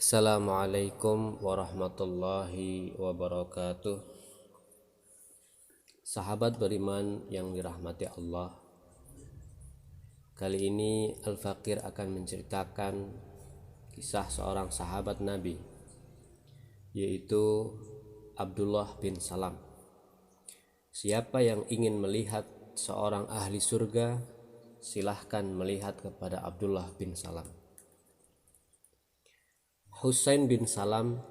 Assalamualaikum warahmatullahi wabarakatuh. Sahabat beriman yang dirahmati Allah, kali ini Al-Fakir akan menceritakan kisah seorang sahabat Nabi, yaitu Abdullah bin Salam. Siapa yang ingin melihat seorang ahli surga, silahkan melihat kepada Abdullah bin Salam. Husain bin Salam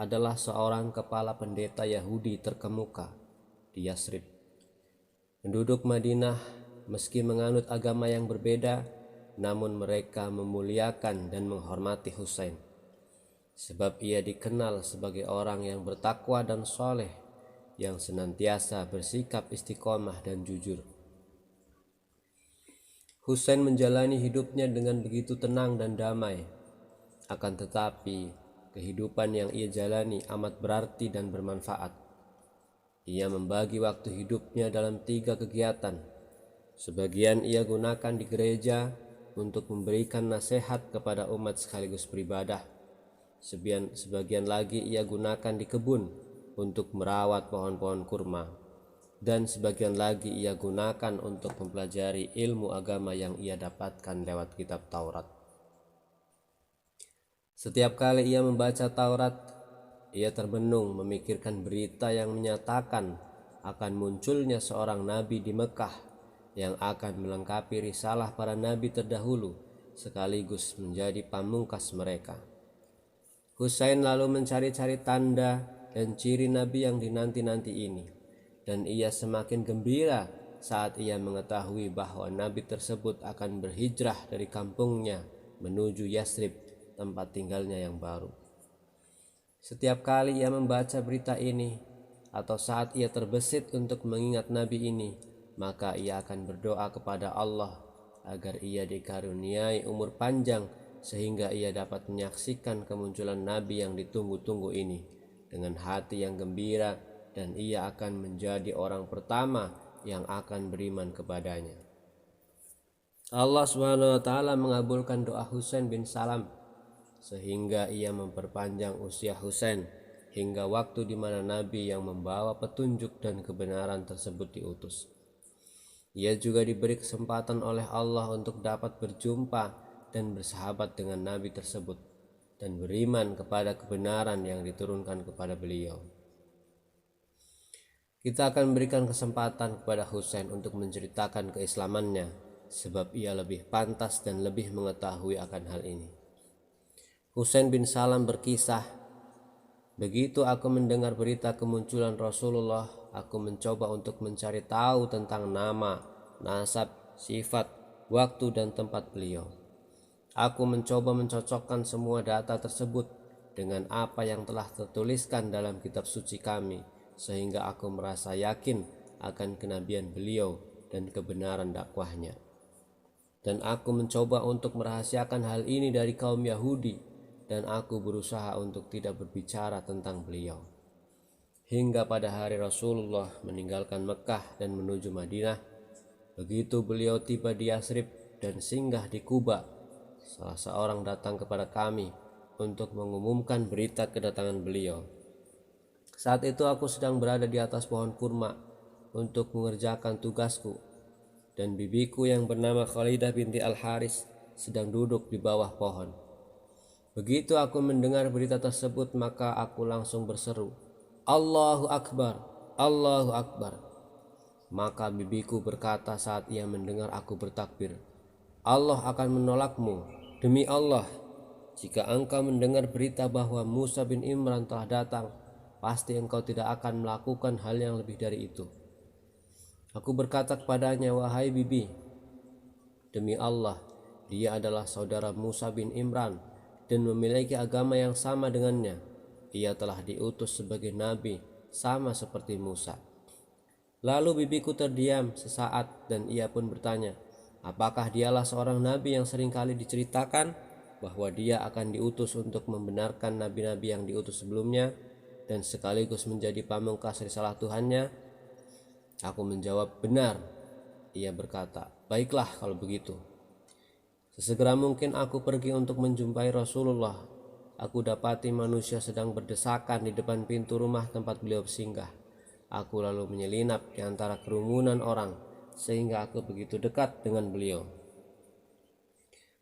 adalah seorang kepala pendeta Yahudi terkemuka di Yasrib. Penduduk Madinah meski menganut agama yang berbeda, namun mereka memuliakan dan menghormati Husain, sebab ia dikenal sebagai orang yang bertakwa dan soleh, yang senantiasa bersikap istiqomah dan jujur. Husain menjalani hidupnya dengan begitu tenang dan damai. Akan tetapi, kehidupan yang ia jalani amat berarti dan bermanfaat. Ia membagi waktu hidupnya dalam 3 kegiatan. Sebagian ia gunakan di gereja untuk memberikan nasihat kepada umat sekaligus beribadah. Sebagian lagi ia gunakan di kebun untuk merawat pohon-pohon kurma. Dan sebagian lagi ia gunakan untuk mempelajari ilmu agama yang ia dapatkan lewat kitab Taurat. Setiap kali ia membaca Taurat, ia termenung memikirkan berita yang menyatakan akan munculnya seorang nabi di Mekah yang akan melengkapi risalah para nabi terdahulu sekaligus menjadi pamungkas mereka. Husain lalu mencari-cari tanda dan ciri nabi yang dinanti-nanti ini, dan ia semakin gembira saat ia mengetahui bahwa nabi tersebut akan berhijrah dari kampungnya menuju Yasrib, tempat tinggalnya yang baru. Setiap kali ia membaca berita ini atau saat ia terbesit untuk mengingat nabi ini, maka ia akan berdoa kepada Allah agar ia dikaruniai umur panjang sehingga ia dapat menyaksikan kemunculan nabi yang ditunggu-tunggu ini dengan hati yang gembira, dan ia akan menjadi orang pertama yang akan beriman kepadanya. Allah Subhanahu wa taala mengabulkan doa Husain bin Salam sehingga ia memperpanjang usia Husain hingga waktu di mana nabi yang membawa petunjuk dan kebenaran tersebut diutus. Ia juga diberi kesempatan oleh Allah untuk dapat berjumpa dan bersahabat dengan nabi tersebut dan beriman kepada kebenaran yang diturunkan kepada beliau. Kita akan memberikan kesempatan kepada Husain untuk menceritakan keislamannya, sebab ia lebih pantas dan lebih mengetahui akan hal ini. Husain bin Salam berkisah, "Begitu aku mendengar berita kemunculan Rasulullah, aku mencoba untuk mencari tahu tentang nama, nasab, sifat, waktu dan tempat beliau. Aku mencoba mencocokkan semua data tersebut dengan apa yang telah tertuliskan dalam kitab suci kami, sehingga aku merasa yakin akan kenabian beliau dan kebenaran dakwahnya. Dan aku mencoba untuk merahasiakan hal ini dari kaum Yahudi, dan aku berusaha untuk tidak berbicara tentang beliau. Hingga pada hari Rasulullah meninggalkan Mekah dan menuju Madinah, begitu beliau tiba di Yasrib dan singgah di Quba, salah seorang datang kepada kami untuk mengumumkan berita kedatangan beliau. Saat itu aku sedang berada di atas pohon kurma untuk mengerjakan tugasku, dan bibiku yang bernama Khalidah binti Al-Haris sedang duduk di bawah pohon. Begitu aku mendengar berita tersebut, maka aku langsung berseru, 'Allahu Akbar, Allahu Akbar.' Maka bibiku berkata saat ia mendengar aku bertakbir, 'Allah akan menolakmu, demi Allah. Jika engkau mendengar berita bahwa Musa bin Imran telah datang, pasti engkau tidak akan melakukan hal yang lebih dari itu.' Aku berkata kepadanya, 'Wahai bibi, demi Allah, dia adalah saudara Musa bin Imran dan memiliki agama yang sama dengannya. Ia telah diutus sebagai nabi sama seperti Musa.' Lalu bibiku terdiam sesaat dan ia pun bertanya, 'Apakah dialah seorang nabi yang seringkali diceritakan bahwa dia akan diutus untuk membenarkan nabi-nabi yang diutus sebelumnya dan sekaligus menjadi pamungkas risalah Tuhannya?' Aku menjawab, 'Benar.' Ia berkata, 'Baiklah kalau begitu. Sesegera mungkin aku pergi untuk menjumpai Rasulullah. aku dapati manusia sedang berdesakan di depan pintu rumah tempat beliau singgah. Aku lalu menyelinap di antara kerumunan orang sehingga aku begitu dekat dengan beliau.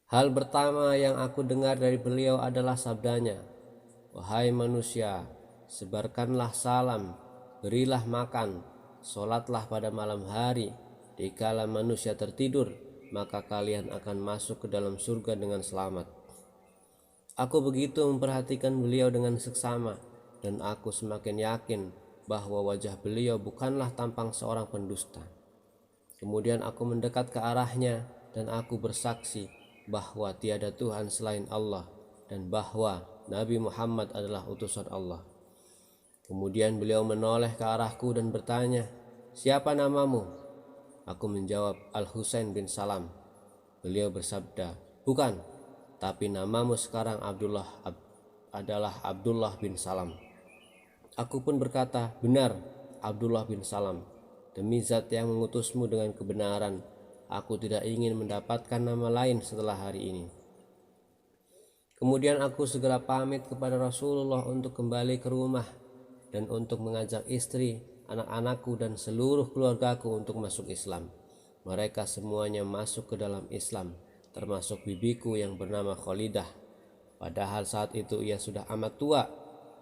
Hal pertama yang aku dengar dari beliau adalah sabdanya, "Wahai manusia, sebarkanlah salam, berilah makan, sholatlah pada malam hari. Dikala manusia tertidur, maka kalian akan masuk ke dalam surga dengan selamat." Aku begitu memperhatikan beliau dengan seksama, dan aku semakin yakin bahwa wajah beliau bukanlah tampang seorang pendusta. Kemudian aku mendekat ke arahnya dan aku bersaksi bahwa tiada Tuhan selain Allah dan bahwa Nabi Muhammad adalah utusan Allah. Kemudian beliau menoleh ke arahku dan bertanya, "Siapa namamu?" Aku menjawab, "Al-Husain bin Salam." Beliau bersabda, "Bukan, tapi namamu sekarang adalah Abdullah bin Salam." Aku pun berkata, "Benar, Abdullah bin Salam. Demi zat yang mengutusmu dengan kebenaran, aku tidak ingin mendapatkan nama lain setelah hari ini." Kemudian aku segera pamit kepada Rasulullah untuk kembali ke rumah dan untuk mengajak istri, anak-anakku dan seluruh keluargaku untuk masuk Islam. Mereka semuanya masuk ke dalam Islam, termasuk bibiku yang bernama Khalidah. Padahal saat itu ia sudah amat tua.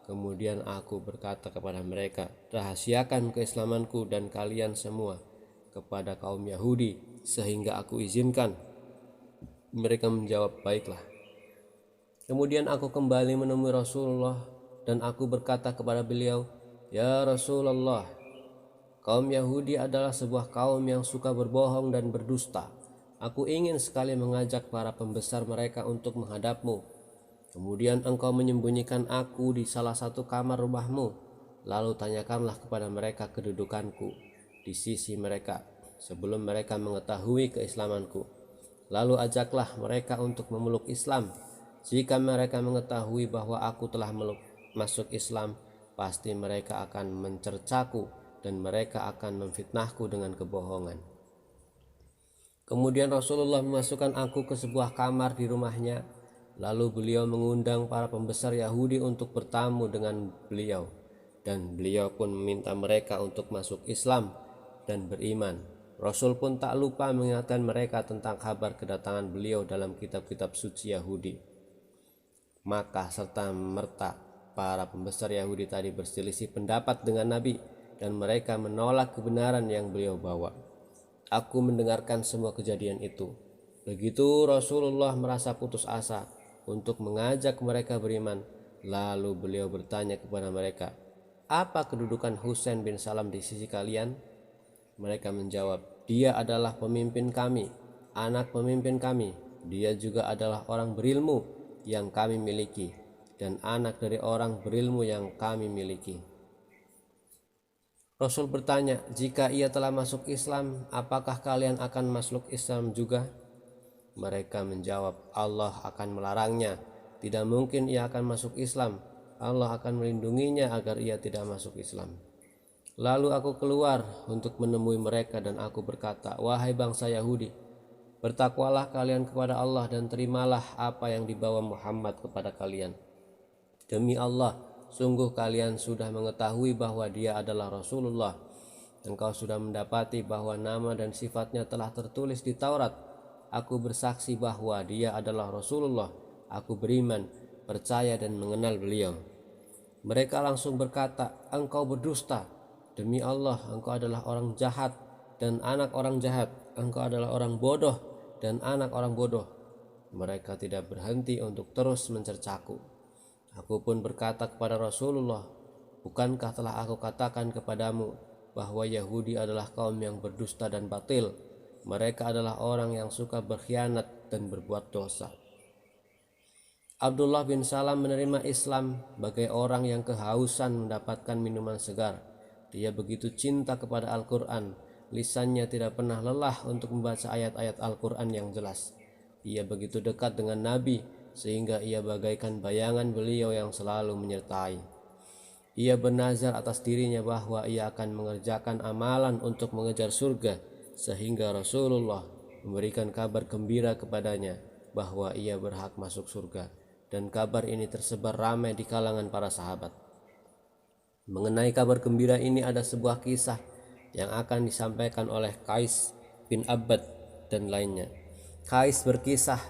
Kemudian aku berkata kepada mereka, "Rahasiakan keislamanku dan kalian semua kepada kaum Yahudi sehingga aku izinkan." Mereka menjawab, "Baiklah." Kemudian aku kembali menemui Rasulullah dan aku berkata kepada beliau, "Ya Rasulullah, kaum Yahudi adalah sebuah kaum yang suka berbohong dan berdusta. Aku ingin sekali mengajak para pembesar mereka untuk menghadapmu. Kemudian engkau menyembunyikan aku di salah satu kamar rumahmu. Lalu tanyakanlah kepada mereka kedudukanku di sisi mereka sebelum mereka mengetahui keislamanku. Lalu ajaklah mereka untuk memeluk Islam. Jika mereka mengetahui bahwa aku telah masuk Islam, pasti mereka akan mencercaku dan mereka akan memfitnahku dengan kebohongan." Kemudian Rasulullah memasukkan aku ke sebuah kamar di rumahnya. Lalu beliau mengundang para pembesar Yahudi untuk bertamu dengan beliau, dan beliau pun meminta mereka untuk masuk Islam dan beriman. Rasul pun tak lupa mengingatkan mereka tentang kabar kedatangan beliau dalam kitab-kitab suci Yahudi. Maka serta merta para pembesar Yahudi tadi berselisih pendapat dengan Nabi dan mereka menolak kebenaran yang beliau bawa. Aku mendengarkan semua kejadian itu. Begitu Rasulullah merasa putus asa untuk mengajak mereka beriman, lalu beliau bertanya kepada mereka, "Apa kedudukan Husain bin Salam di sisi kalian?" Mereka menjawab, "Dia adalah pemimpin kami, anak pemimpin kami. Dia juga adalah orang berilmu yang kami miliki dan anak dari orang berilmu yang kami miliki." Rasul bertanya, "Jika ia telah masuk Islam, apakah kalian akan masuk Islam juga?" Mereka menjawab, "Allah akan melarangnya. Tidak mungkin ia akan masuk Islam. Allah akan melindunginya agar ia tidak masuk Islam." Lalu aku keluar untuk menemui mereka dan aku berkata, "Wahai bangsa Yahudi, bertakwalah kalian kepada Allah dan terimalah apa yang dibawa Muhammad kepada kalian. Demi Allah, sungguh kalian sudah mengetahui bahwa dia adalah Rasulullah. Engkau sudah mendapati bahwa nama dan sifatnya telah tertulis di Taurat. Aku bersaksi bahwa dia adalah Rasulullah. Aku beriman, percaya dan mengenal beliau." Mereka langsung berkata, "Engkau berdusta. Demi Allah, engkau adalah orang jahat dan anak orang jahat. Engkau adalah orang bodoh dan anak orang bodoh." Mereka tidak berhenti untuk terus mencercaku. Aku pun berkata kepada Rasulullah, "Bukankah telah aku katakan kepadamu bahwa Yahudi adalah kaum yang berdusta dan batil? Mereka adalah orang yang suka berkhianat dan berbuat dosa." Abdullah bin Salam menerima Islam sebagai orang yang kehausan mendapatkan minuman segar. Dia begitu cinta kepada Al-Quran, lisannya tidak pernah lelah untuk membaca ayat-ayat Al-Quran yang jelas. Ia begitu dekat dengan Nabi sehingga ia bagaikan bayangan beliau yang selalu menyertai. Ia bernazar atas dirinya bahwa ia akan mengerjakan amalan untuk mengejar surga, sehingga Rasulullah memberikan kabar gembira kepadanya bahwa ia berhak masuk surga dan kabar ini tersebar ramai di kalangan para sahabat. Mengenai kabar gembira ini ada sebuah kisah yang akan disampaikan oleh Qais bin Abbad dan lainnya. Qais berkisah,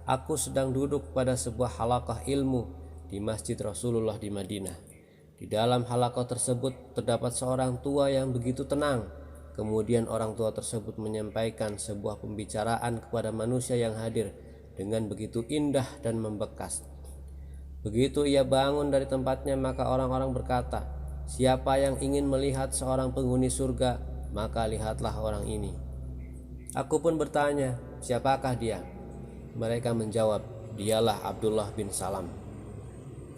aku sedang duduk pada sebuah halaqah ilmu di Masjid Rasulullah di Madinah. Di dalam halaqah tersebut terdapat seorang tua yang begitu tenang. Kemudian orang tua tersebut menyampaikan sebuah pembicaraan kepada manusia yang hadir dengan begitu indah dan membekas. Begitu ia bangun dari tempatnya, maka orang-orang berkata, siapa yang ingin melihat seorang penghuni surga, maka lihatlah orang ini. Aku pun bertanya, siapakah dia? Mereka menjawab, dialah Abdullah bin Salam.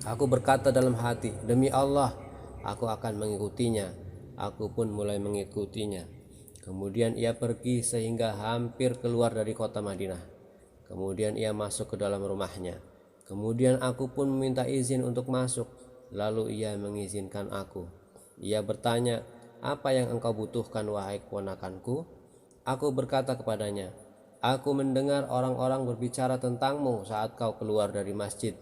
Aku berkata dalam hati, demi Allah, aku akan mengikutinya. Aku pun mulai mengikutinya. Kemudian ia pergi sehingga hampir keluar dari kota Madinah. Kemudian ia masuk ke dalam rumahnya. Kemudian aku pun meminta izin untuk masuk. Lalu ia mengizinkan aku. Ia bertanya, apa yang engkau butuhkan wahai keponakanku? Aku berkata kepadanya, aku mendengar orang-orang berbicara tentangmu saat kau keluar dari masjid.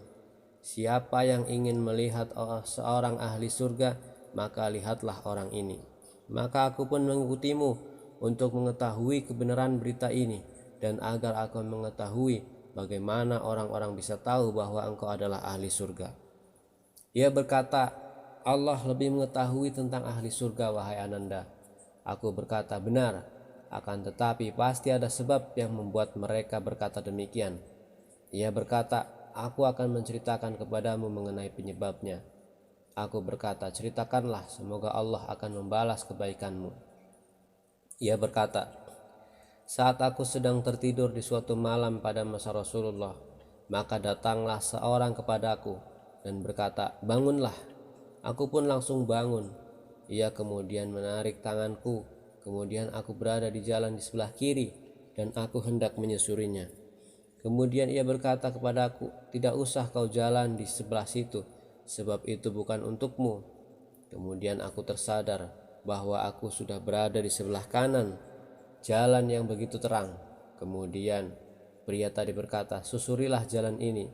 Siapa yang ingin melihat seorang ahli surga, maka lihatlah orang ini. Maka aku pun mengikutimu untuk mengetahui kebenaran berita ini, dan agar aku mengetahui bagaimana orang-orang bisa tahu bahwa engkau adalah ahli surga. Ia berkata, Allah lebih mengetahui tentang ahli surga wahai Ananda. Aku berkata, benar, akan tetapi pasti ada sebab yang membuat mereka berkata demikian. Ia berkata, aku akan menceritakan kepadamu mengenai penyebabnya. Aku berkata, ceritakanlah, semoga Allah akan membalas kebaikanmu. Ia berkata, saat aku sedang tertidur di suatu malam pada masa Rasulullah, maka datanglah seorang kepadaku dan berkata, bangunlah. Aku pun langsung bangun. Ia kemudian menarik tanganku. Kemudian aku berada di jalan di sebelah kiri dan aku hendak menyusurinya. Kemudian ia berkata kepadaku, tidak usah kau jalan di sebelah situ, sebab itu bukan untukmu. Kemudian aku tersadar bahwa aku sudah berada di sebelah kanan jalan yang begitu terang. Kemudian pria tadi berkata, susurilah jalan ini.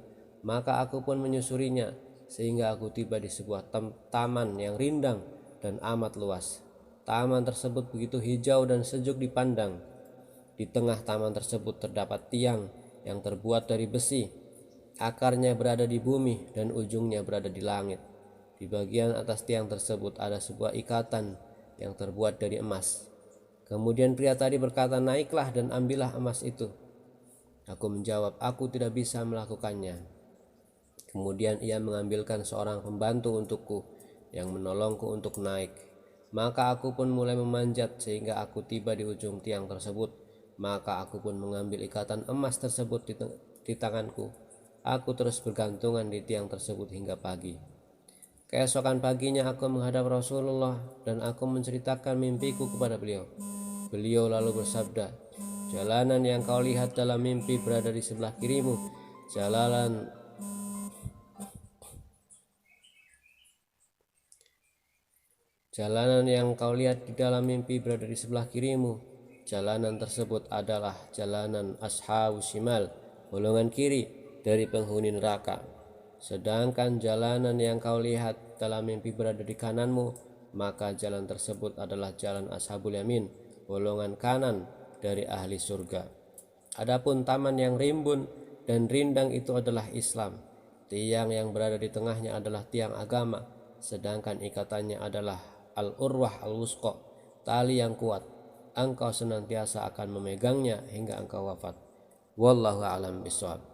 Maka aku pun menyusurinya, sehingga aku tiba di sebuah taman yang rindang dan amat luas. Taman tersebut begitu hijau dan sejuk dipandang. Di tengah taman tersebut terdapat tiang yang terbuat dari besi. Akarnya berada di bumi dan ujungnya berada di langit. Di bagian atas tiang tersebut ada sebuah ikatan yang terbuat dari emas. Kemudian pria tadi berkata, naiklah dan ambillah emas itu. Aku menjawab, aku tidak bisa melakukannya. Kemudian ia mengambilkan seorang pembantu untukku yang menolongku untuk naik. Maka aku pun mulai memanjat sehingga aku tiba di ujung tiang tersebut. Maka aku pun mengambil ikatan emas tersebut di tanganku. Aku terus bergantungan di tiang tersebut hingga pagi. Keesokan paginya aku menghadap Rasulullah dan aku menceritakan mimpiku kepada beliau. Beliau lalu bersabda, jalanan yang kau lihat dalam mimpi berada di sebelah kirimu. Jalanan yang kau lihat di dalam mimpi berada di sebelah kirimu. Jalanan tersebut adalah jalanan Ashabus Shimal, golongan kiri dari penghuni neraka. Sedangkan jalanan yang kau lihat dalam mimpi berada di kananmu, maka jalan tersebut adalah jalan Ashabul Yamin, golongan kanan dari ahli surga. Adapun taman yang rimbun dan rindang itu adalah Islam. Tiang yang berada di tengahnya adalah tiang agama, sedangkan ikatannya adalah al-urwah al-wusqa, tali yang kuat. Engkau senantiasa akan memegangnya hingga engkau wafat. Wallahu a'lam bishawab.